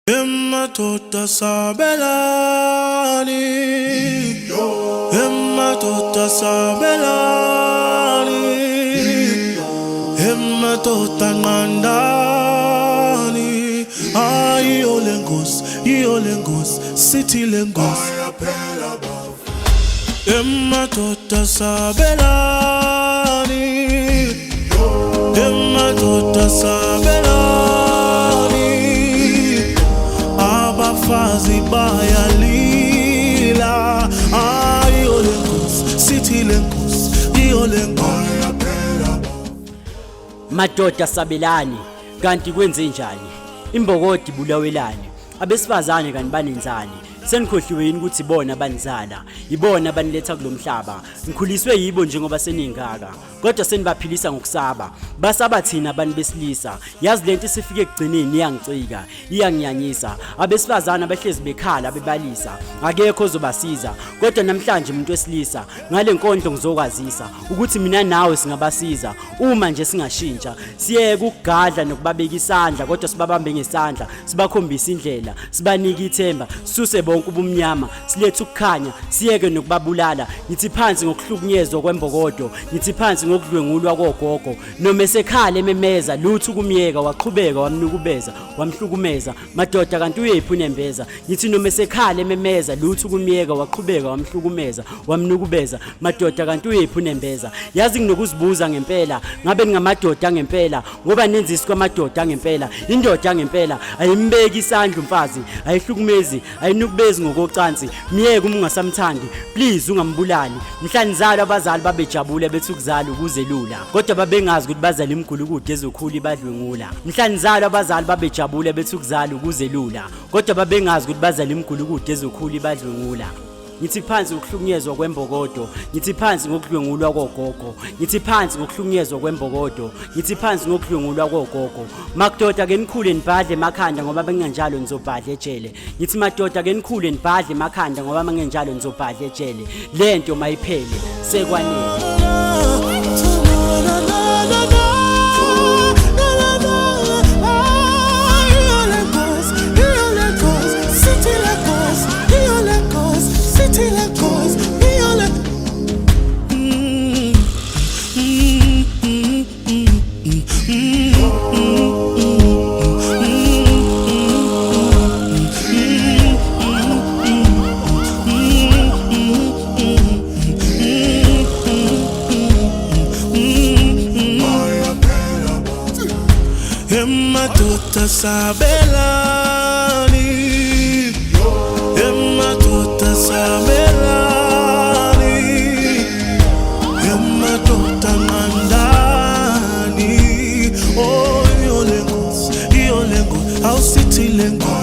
Ematoda Sabelani, Ematoda Sabelani, Ematoda Nandani, Iolengos, City Lengos, Ematoda Sabelani, Ematoda Sabelani. Fazi bayalila Iolengos, City Lengos, Iolengos. Madoda Sabelani, kanti kwenze njani? Imbokodi bulawelani, abesifazane kanti banenzani. Senikhohliwe yini ukuthi ibona banizala, ibona baniletha kulomhlaba. Ngikhuliswe yibo njengoba seningaka, kodwa senibaphilisa ngokusaba. Basaba thina abantu besilisa. Yazi lento isifike ekugcineni iyangicika, iyangiyanyisa. Abesifazane abahlezi bekhala bebalisa, akekho ozobasiza. Kodwa namhlanje umuntu wesilisa, ngale nkondlo ngizokwazisa ukuthi mina nawe singabasiza. Uma nje singashintsha, siyeke ukugadla nokubabeka isandla, kodwa sibabambe ngesandla, sibakhombisa indlela, sibanike ithemba, suse ubumnyama, silethe ukukhanya, siyeke nokubabulala. Ngithi phansi ngokuhlukunyezwa kwembokodo, ngithi phansi ngokudlwengulwa kogogo. Noma esekhala ememeza, lutho kumyeka, waqhubeka wamnukubeza, wamhlukumeza. Madoda kanti uyephi unembeza? Ngithi noma esekhala ememeza, lutho kumyeka, waqhubeka wamhlukumeza, wamnukubeza. Madoda kanti uyephi unembeza? Yazi nginokuzibuza ngempela, ngabe ngamadoda ngempela, ngoba nenzisi kwamadoda ngempela. Indoda ngempela ayimbeki isandla umfazi, ayihlukumezi, ayinukubeza ngokocansi. Miyeke uma ungasamthandi, please ungambulali. Mhlanizalo abazali babejabule bethi ukuzala ukuze lula, kodwa babengazi ukuthi bazala imgulukude ezokhula ibadlwengula. Mhlanizalo abazali babejabule bethi ukuzala ukuze lula, kodwa babengazi ukuthi bazala imgulukude ezokhula ibadlwengula. Ngithi phansi ngokuhlukunyezwa kwembokodo, ngithi phansi ngokudlwengulwa kogogo, ngithi phansi ngokuhlukunyezwa kwembokodo, ngithi phansi ngokudlwengulwa kogogo. Madoda ke nikhule nibhadle emakhanda ngoba bengenjalo nizobhadla ejele. Ngithi madoda ke nikhule nibhadle emakhanda ngoba bengenjalo nizobhadla ejele. Lento mayiphele sekwanele. Ematoda Sabelani, Ematoda Sabelani, Ematoda Nandani. Iolengos, how City Lengos.